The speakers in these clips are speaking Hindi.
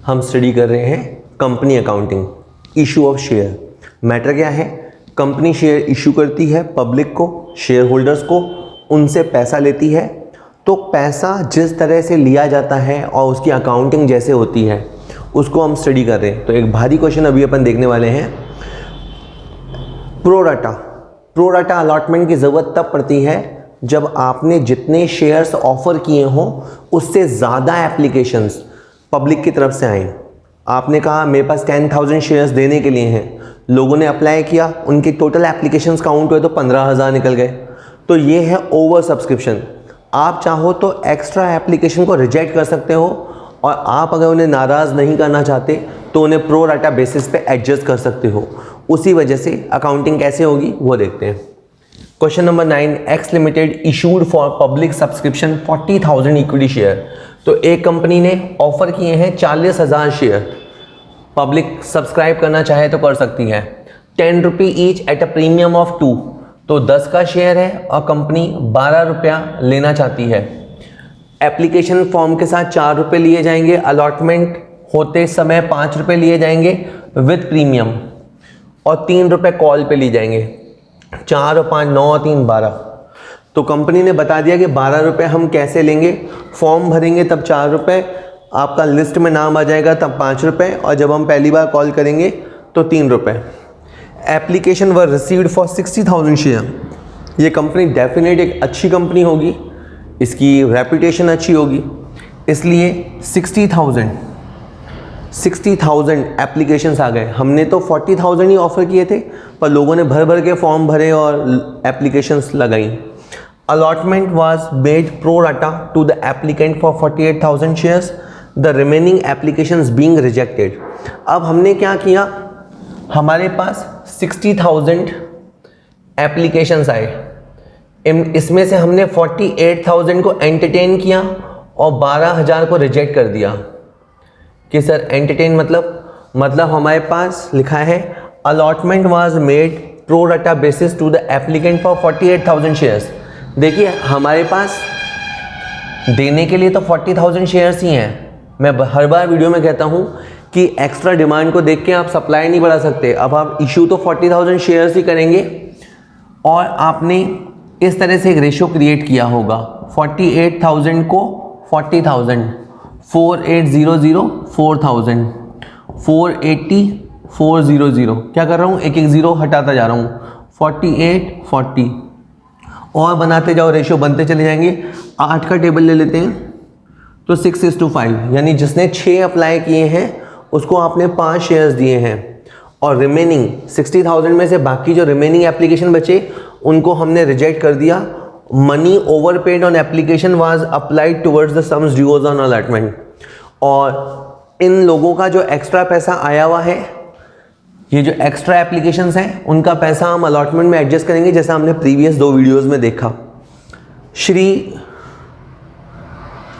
हम स्टडी कर रहे हैं company accounting, issue of share. Matter क्या है, कंपनी शेयर इशू करती है पब्लिक को, शेयर होल्डर्स को, उनसे पैसा लेती है। तो पैसा जिस तरह से लिया जाता है और उसकी अकाउंटिंग जैसे होती है उसको हम स्टडी कर रहे हैं। तो एक भारी क्वेश्चन अभी अपन देखने वाले हैं, प्रोराटा अलॉटमेंट की ज़रूरत तब पड़ती है जब आपने जितने शेयर्स ऑफर किए हों उससे ज़्यादा एप्लीकेशंस पब्लिक की तरफ से आए। आपने कहा मेरे पास 10,000 शेयर्स देने के लिए हैं, लोगों ने अप्लाई किया, उनके टोटल एप्लीकेशंस काउंट हुए तो 15,000 निकल गए। तो ये है ओवर सब्सक्रिप्शन। आप चाहो तो एक्स्ट्रा एप्लीकेशन को रिजेक्ट कर सकते हो, और आप अगर उन्हें नाराज़ नहीं करना चाहते तो उन्हें प्रो राटा बेसिस पे एडजस्ट कर सकते हो। उसी वजह से अकाउंटिंग कैसे होगी वो देखते हैं। Question number 9, x limited issued for public subscription 40,000 equity share. तो एक कंपनी ने ऑफर किए हैं 40,000 शेयर, पब्लिक सब्सक्राइब करना चाहे तो कर सकती है। 10 रुपये each at a premium of 2, तो 10 का शेयर है और कंपनी 12 रुपया लेना चाहती है। एप्लीकेशन फॉर्म के साथ 4 रुपये लिए जाएंगे, अलॉटमेंट होते समय 5 रुपये लिए जाएंगे विद प्रीमियम, और 3 रुपये कॉल पे लिए जाएंगे। 4 और 5 9 और 3 12। तो कंपनी ने बता दिया कि 12 रुपये हम कैसे लेंगे, फॉर्म भरेंगे तब 4 रुपये, आपका लिस्ट में नाम आ जाएगा तब 5 रुपये, और जब हम पहली बार कॉल करेंगे तो 3 रुपये। Application were received for 60,000 share. ये कंपनी डेफिनेट एक अच्छी कंपनी होगी, इसकी रेपुटेशन अच्छी होगी, इसलिए 60,000 एप्लीकेशंस आ गए। हमने तो 40,000 ही ऑफ़र किए थे, पर लोगों ने भर भर के फॉर्म भरे और एप्लीकेशंस लगाई। Allotment was made pro rata to the applicant for 48,000 shares, the remaining applications being rejected. अब हमने क्या किया, हमारे पास 60,000 एप्लीकेशंस आए, इसमें से हमने 48,000 को एंटरटेन किया और 12,000 को रिजेक्ट कर दिया। कि सर एंटरटेन मतलब हमारे पास लिखा है allotment was made pro rata basis to the applicant for 48,000 shares. देखिए हमारे पास देने के लिए तो 40,000 शेयर्स ही हैं। मैं हर बार वीडियो में कहता हूँ कि एक्स्ट्रा डिमांड को देख के आप सप्लाई नहीं बढ़ा सकते। अब आप इशू तो 40,000 शेयर्स ही करेंगे, और आपने इस तरह से एक रेशो क्रिएट किया होगा, 48,000 को 40,000, 4800 4,000, 480 400। क्या कर रहा हूँ, एक एक ज़ीरो हटाता जा रहा हूँ, 48 40, और बनाते जाओ, रेशो बनते चले जाएंगे। 8 का टेबल ले लेते हैं तो 6:5, यानी जिसने 6 अप्लाई किए हैं उसको आपने 5 शेयर्स दिए हैं, और रिमेनिंग 60,000 में से बाकी जो रिमेनिंग एप्लीकेशन बचे उनको हमने रिजेक्ट कर दिया। Money over paid on application was applied towards the sums dues on allotment. और इन लोगों का जो एक्स्ट्रा पैसा आया हुआ है, ये जो एक्स्ट्रा एप्लीकेशंस हैं उनका पैसा हम अलॉटमेंट में एडजस्ट करेंगे, जैसा हमने प्रीवियस 2 वीडियोस में देखा। श्री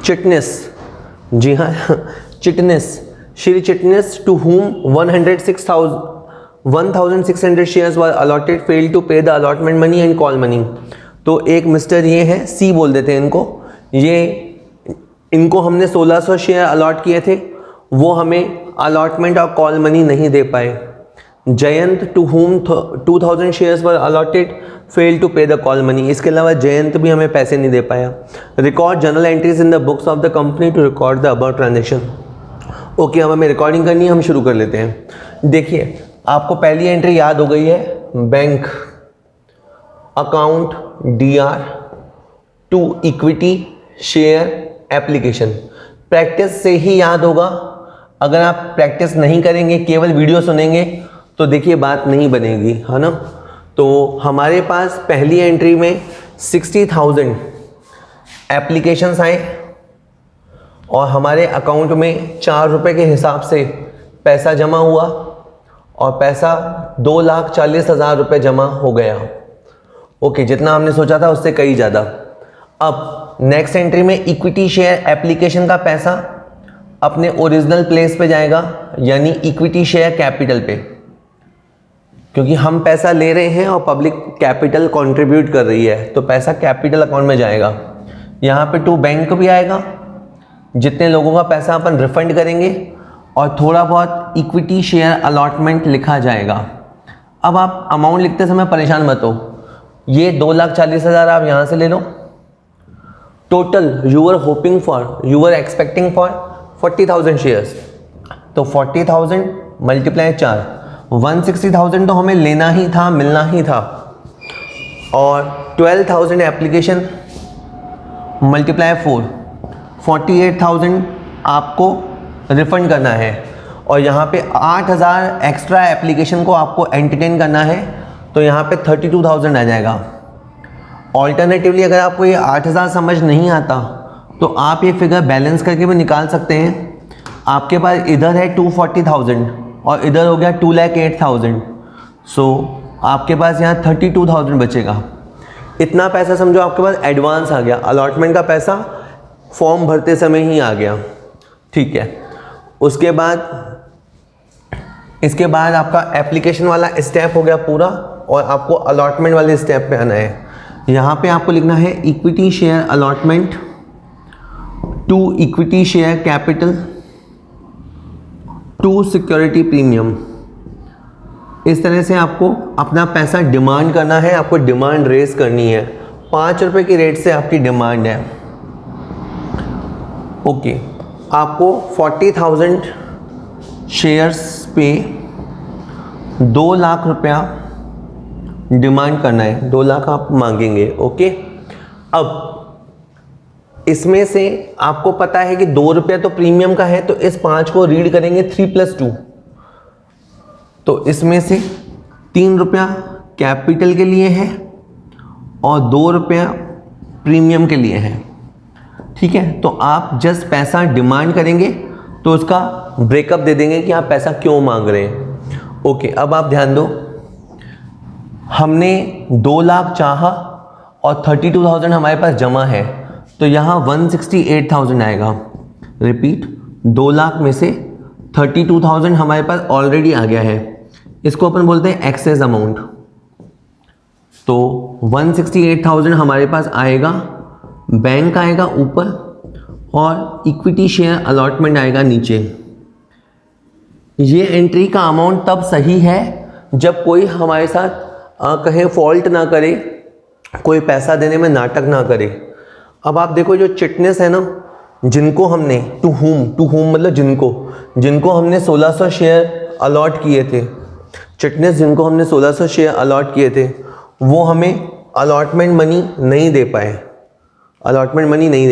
चिटनेस, जी हाँ Chitnis, Shri Chitnis to whom 1,600 shares were allotted failed to pay the allotment money and call money. तो एक मिस्टर ये है, सी बोल देते हैं इनको हमने 1,600 शेयर अलॉट किए थे, वो हमें अलॉटमेंट और कॉल मनी नहीं दे पाए। Jayant to whom 2,000 shares were allotted failed to pay the call money. इसके अलावा जयंत भी हमें पैसे नहीं दे पाया। Record journal entries in the books of the company to record the about transaction. Okay, अब हमें रिकॉर्डिंग करनी है, हम शुरू कर लेते हैं। देखिए आपको पहली एंट्री याद हो गई है, bank account DR to equity share application. Practice से ही याद होगा, अगर आप प्रैक्टिस नहीं करेंगे, केवल वीडियो सुनेंगे तो देखिए बात नहीं बनेगी, है ना। तो हमारे पास पहली एंट्री में 60,000 एप्लीकेशंस आए और हमारे अकाउंट में 4 रुपये के हिसाब से पैसा जमा हुआ, और पैसा 2,40,000 रुपये जमा हो गया। ओके, जितना हमने सोचा था उससे कई ज़्यादा। अब नेक्स्ट एंट्री में इक्विटी शेयर एप्लीकेशन का पैसा अपने ओरिजिनल प्लेस पे जाएगा, यानी इक्विटी शेयर कैपिटल पे, क्योंकि हम पैसा ले रहे हैं और पब्लिक कैपिटल कंट्रीब्यूट कर रही है, तो पैसा कैपिटल अकाउंट में जाएगा। यहाँ पे टू बैंक भी आएगा, जितने लोगों का पैसा अपन रिफंड करेंगे, और थोड़ा बहुत इक्विटी शेयर अलॉटमेंट लिखा जाएगा। अब आप अमाउंट लिखते समय परेशान मत हो, ये 2,40,000 आप यहाँ से ले लो। Total you are expecting for 40,000 shares, तो 40,000 मल्टीप्लाई 4, 160,000 तो हमें लेना ही था, मिलना ही था, और 12,000 एप्लीकेशन मल्टीप्लाई 4, 48,000 आपको रिफंड करना है, और यहाँ पे 8,000 एक्स्ट्रा एप्लीकेशन को आपको एंटरटेन करना है, तो यहाँ पे 32,000 आ जाएगा। ऑल्टरनेटिवली अगर आपको ये 8,000 समझ नहीं आता तो आप ये फिगर बैलेंस करके भी निकाल सकते हैं। आपके पास इधर है 240,000 और इधर हो गया 2,08,000, सो आपके पास यहाँ 32,000 बचेगा। इतना पैसा समझो आपके पास एडवांस आ गया, अलॉटमेंट का पैसा फॉर्म भरते समय ही आ गया, ठीक है। इसके बाद आपका एप्लीकेशन वाला स्टेप हो गया पूरा, और आपको अलॉटमेंट वाले स्टेप पे आना है। यहाँ पे आपको लिखना है equity share allotment to equity share capital to security premium. इस तरह से आपको अपना पैसा डिमांड करना है, आपको डिमांड रेज करनी है। 5 रुपये की रेट से आपकी डिमांड है, ओके। आपको 40,000 शेयर्स पे 2 लाख रुपया डिमांड करना है, 2 लाख आप मांगेंगे, ओके। अब इसमें से आपको पता है कि 2 रुपया तो प्रीमियम का है, तो इस 5 को रीड करेंगे 3+2, तो इसमें से 3 रुपया कैपिटल के लिए है और 2 रुपया प्रीमियम के लिए है, ठीक है। तो आप जस्ट पैसा डिमांड करेंगे तो उसका ब्रेकअप दे देंगे कि आप पैसा क्यों मांग रहे हैं, ओके। अब आप ध्यान दो, हमने 2 लाख चाहा और 32,000 हमारे पास जमा है, तो यहाँ 168,000 आएगा। रिपीट, 2 लाख में से 32,000 हमारे पास ऑलरेडी आ गया है, इसको अपन बोलते हैं एक्सेस अमाउंट। तो 168,000 हमारे पास आएगा, बैंक आएगा ऊपर और इक्विटी शेयर अलॉटमेंट आएगा नीचे। ये एंट्री का अमाउंट तब सही है जब कोई हमारे साथ कहीं फॉल्ट ना करे, कोई पैसा देने में नाटक ना करे। अब आप देखो, जो चिटनेस है ना, जिनको हमने टू होम मतलब जिनको हमने 1600 शेयर अलॉट किए थे, चिटनेस जिनको हमने 1600 शेयर अलॉट किए थे, वो हमें अलॉटमेंट मनी नहीं दे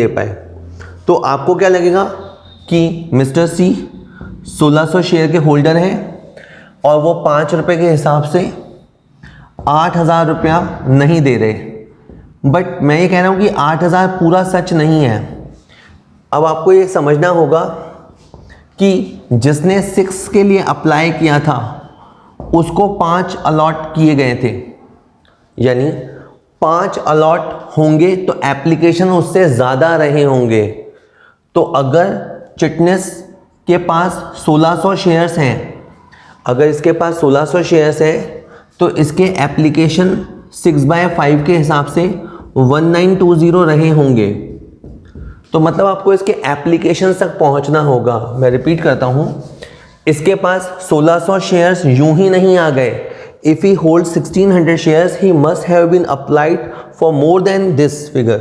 पाए। तो आपको क्या लगेगा कि मिस्टर सी 1600 शेयर के होल्डर हैं और वो 5 रुपये के हिसाब से 8,000 रुपया नहीं दे रहे, बट मैं ये कह रहा हूँ कि 8,000 पूरा सच नहीं है। अब आपको ये समझना होगा कि जिसने 6 के लिए अप्लाई किया था उसको 5 अलॉट किए गए थे, यानी 5 अलॉट होंगे तो एप्लीकेशन उससे ज़्यादा रहे होंगे। तो अगर चिटनेस के पास 1600 शेयर्स हैं, अगर इसके पास 1600 शेयर्स हैं तो इसके एप्लीकेशन 6/5 के हिसाब से 1920 रहे होंगे। तो मतलब आपको इसके एप्लीकेशन तक पहुंचना होगा। मैं रिपीट करता हूं, इसके पास 1600 शेयर्स यूं ही नहीं आ गए। If he hold 1600 shares he must have been applied for more than this figure.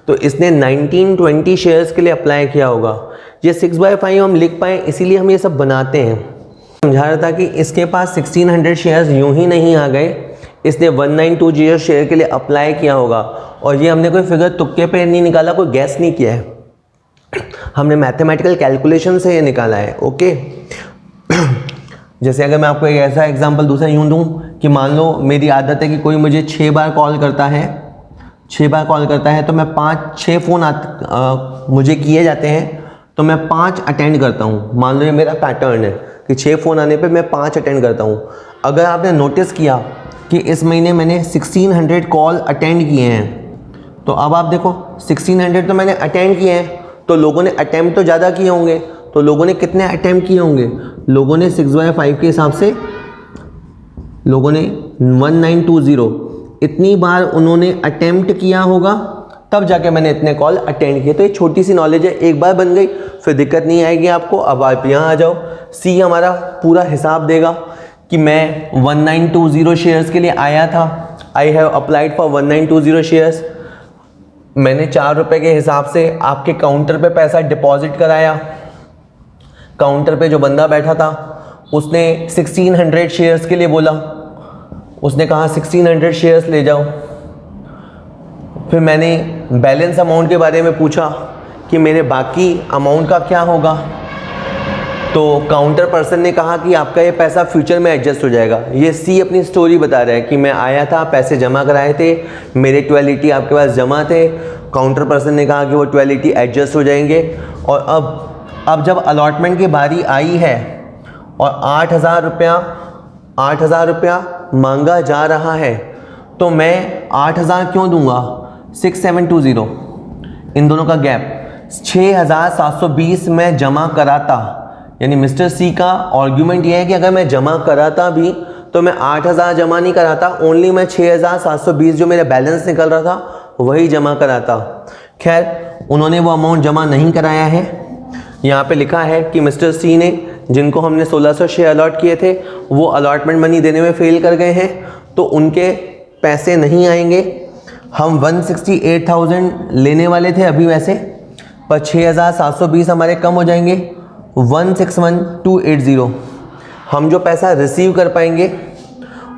तो इसने 1920 शेयर्स के लिए अप्लाई किया होगा। ये 6/5 हम लिख पाए इसीलिए हम ये सब बनाते हैं। समझा रहा था कि इसके पास 1600 शेयर्स यूं ही नहीं आ गए, इसने 1920 शेयर के लिए अप्लाई किया होगा। और ये हमने कोई फिगर तुक्के पे नहीं निकाला, कोई गैस नहीं किया है, हमने मैथमेटिकल कैलकुलेशन से ये निकाला है, ओके। जैसे अगर मैं आपको एक ऐसा एग्जांपल दूसरा यूं दूं कि मान लो मेरी आदत है कि कोई मुझे 6 बार कॉल करता है, तो मैं 5-6 फ़ोन मुझे किए जाते हैं, तो मैं 5 अटेंड करता हूँ। मान लो ये मेरा पैटर्न है कि 6 फ़ोन आने पे मैं 5 अटेंड करता हूँ। अगर आपने नोटिस किया कि इस महीने मैंने 1600 कॉल अटेंड किए हैं, तो अब आप देखो 1600 तो मैंने अटेंड किए हैं, तो लोगों ने अटेम्प्ट तो ज़्यादा किए होंगे। तो लोगों ने कितने अटेम्प्ट किए होंगे? लोगों ने 6/5 के हिसाब से लोगों ने 1920 इतनी बार उन्होंने अटेम्प्ट किया होगा, तब जाके मैंने इतने कॉल अटेंड किए। तो ये छोटी सी नॉलेज है, एक बार बन गई फिर दिक्कत नहीं आएगी आपको। अब आप यहाँ आ जाओ, सी हमारा पूरा हिसाब देगा कि मैं 1920 शेयर्स के लिए आया था। I have applied for 1920 shares. मैंने 4 रुपये के हिसाब से आपके काउंटर पे पैसा डिपॉजिट कराया। काउंटर पे जो बंदा बैठा था उसने 1600 शेयर्स के लिए बोला, उसने कहा 1600 शेयर्स ले जाओ। फिर मैंने बैलेंस अमाउंट के बारे में पूछा कि मेरे बाकी अमाउंट का क्या होगा, तो काउंटर पर्सन ने कहा कि आपका ये पैसा फ्यूचर में एडजस्ट हो जाएगा। ये सी अपनी स्टोरी बता रहा है कि मैं आया था, पैसे जमा कराए थे, मेरे 1280 आपके पास जमा थे, काउंटर पर्सन ने कहा कि वो 1280 एडजस्ट हो जाएंगे। और अब जब अलॉटमेंट की बारी आई है और 8,000 रुपया मांगा जा रहा है, तो मैं 8,000 क्यों दूंगा? 6720 इन दोनों का गैप 6,720 मैं जमा कराता। यानी मिस्टर सी का आर्ग्यूमेंट ये है कि अगर मैं जमा कराता भी तो मैं 8,000 जमा नहीं कराता, ओनली मैं 6,720 जो मेरा बैलेंस निकल रहा था वही जमा कराता। खैर उन्होंने वो अमाउंट जमा नहीं कराया है। यहाँ पे लिखा है कि मिस्टर सी ने, जिनको हमने 1600 शेयर अलॉट किए थे, वो अलॉटमेंट मनी देने में फेल कर गए हैं, तो उनके पैसे नहीं आएंगे। हम 168,000 लेने वाले थे अभी वैसे, पर 6,720 हमारे कम हो जाएंगे, 161,280। हम जो पैसा रिसीव कर पाएंगे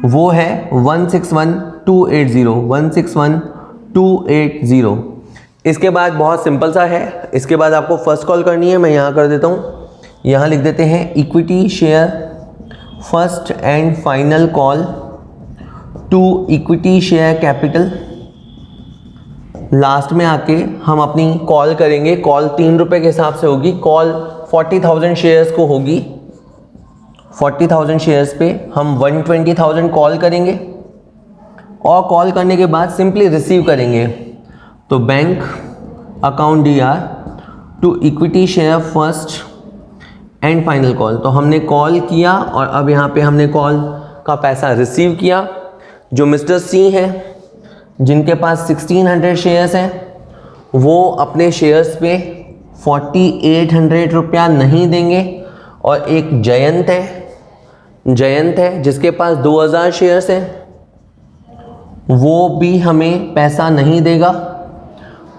वो है 161,280, 161,280। इसके बाद बहुत सिंपल सा है, इसके बाद आपको फर्स्ट कॉल करनी है, मैं यहाँ कर देता हूँ। यहाँ लिख देते हैं equity share first and final call to equity share capital. Last में आके हम अपनी कॉल करेंगे। कॉल 3 रुपये के हिसाब से होगी। कॉल 40,000 शेयर्स को होगी। 40,000 शेयर्स पे हम 120,000 कॉल करेंगे और कॉल करने के बाद सिंपली रिसीव करेंगे। तो bank account DR to equity share first and final call. तो हमने कॉल किया और अब यहाँ पे हमने कॉल का पैसा रिसीव किया। जो मिस्टर सी हैं जिनके पास 1600 शेयर्स हैं, वो अपने शेयर्स पे 4,800 रुपया नहीं देंगे। और एक जयंत है जिसके पास 2,000 शेयर्स हैं, वो भी हमें पैसा नहीं देगा।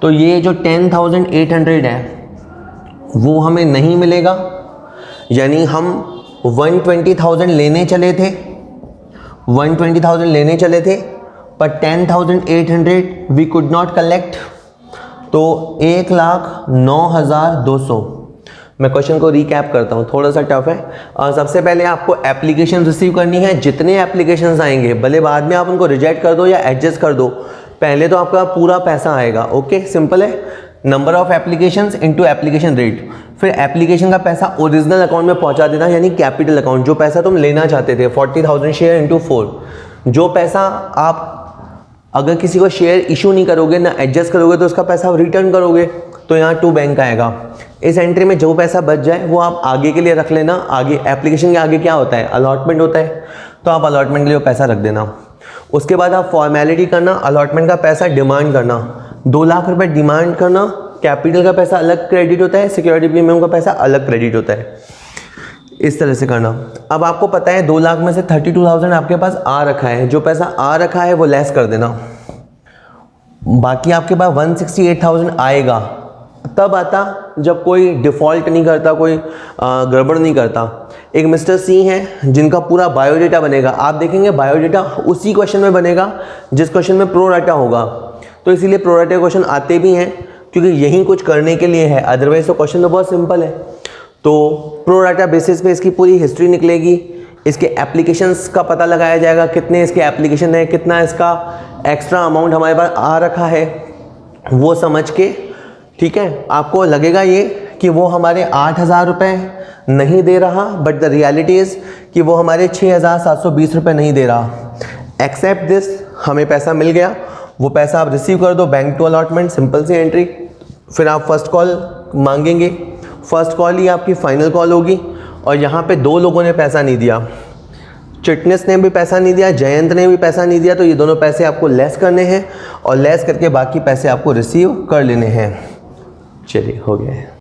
तो ये जो 10,800 है वो हमें नहीं मिलेगा। यानी हम 120,000 लेने चले थे, 120,000 लेने चले थे, पर 10,800 वी कुड नॉट कलेक्ट। तो 1,09,200। मैं क्वेश्चन को रिकैप करता हूँ, थोड़ा सा टफ है। सबसे पहले आपको एप्लीकेशन रिसीव करनी है। जितने एप्लीकेशंस आएंगे, भले बाद में आप उनको रिजेक्ट कर दो या एडजस्ट कर दो, पहले तो आपका पूरा पैसा आएगा। ओके, सिंपल है। Number of applications into application rate. फिर एप्लीकेशन का पैसा ओरिजिनल अकाउंट में पहुंचा देना, यानी कैपिटल अकाउंट, जो पैसा तुम लेना चाहते थे, 40,000 शेयर इंटू 4। जो पैसा आप अगर किसी को शेयर इशू नहीं करोगे ना एडजस्ट करोगे तो उसका पैसा रिटर्न करोगे, तो यहाँ टू बैंक आएगा। इस एंट्री में जो पैसा बच जाए वो आप आगे के लिए रख लेना। आगे एप्लीकेशन के आगे क्या होता है? अलॉटमेंट होता है, तो आप अलॉटमेंट के लिए वो पैसा रख देना। उसके बाद आप फॉर्मेलिटी करना, अलॉटमेंट का पैसा डिमांड करना, 2 लाख रुपए डिमांड करना। कैपिटल का पैसा अलग क्रेडिट होता है, सिक्योरिटी प्रीमियम का पैसा अलग क्रेडिट होता है। इस तरह से करना। अब आपको पता है 2 लाख में से 32,000 आपके पास आ रखा है, जो पैसा आ रखा है वो लेस कर देना। बाकी आपके पास 168,000 आएगा। तब आता जब कोई डिफ़ॉल्ट नहीं करता, कोई गड़बड़ नहीं करता। एक मिस्टर सी हैं जिनका पूरा बायोडेटा बनेगा। आप देखेंगे बायोडेटा उसी क्वेश्चन में बनेगा जिस क्वेश्चन में प्रो डाटा होगा, तो इसीलिए प्रो डाटा क्वेश्चन आते भी हैं क्योंकि यही कुछ करने के लिए है। अदरवाइज तो क्वेश्चन तो बहुत सिंपल है। तो प्रो डाटा बेसिस पे इसकी पूरी हिस्ट्री निकलेगी, इसके एप्लीकेशंस का पता लगाया जाएगा, कितने इसके एप्लीकेशन है, कितना इसका एक्स्ट्रा अमाउंट हमारे पास आ रखा है, वो समझ के, ठीक है, आपको लगेगा ये कि वो हमारे 8,000 रुपये नहीं दे रहा, बट द रियलिटी इज़ कि वो हमारे 6,720 रुपये नहीं दे रहा। एक्सेप्ट दिस, हमें पैसा मिल गया, वो पैसा आप रिसीव कर दो, बैंक टू अलॉटमेंट, सिंपल सी एंट्री। फिर आप फर्स्ट कॉल मांगेंगे, फर्स्ट कॉल ही आपकी फाइनल कॉल होगी। और यहाँ पे 2 लोगों ने पैसा नहीं दिया, चिटनेस ने भी पैसा नहीं दिया, जयंत ने भी पैसा नहीं दिया, तो ये दोनों पैसे आपको लेस करने हैं और लेस करके बाकी पैसे आपको रिसीव कर लेने हैं। चलिए हो गया है।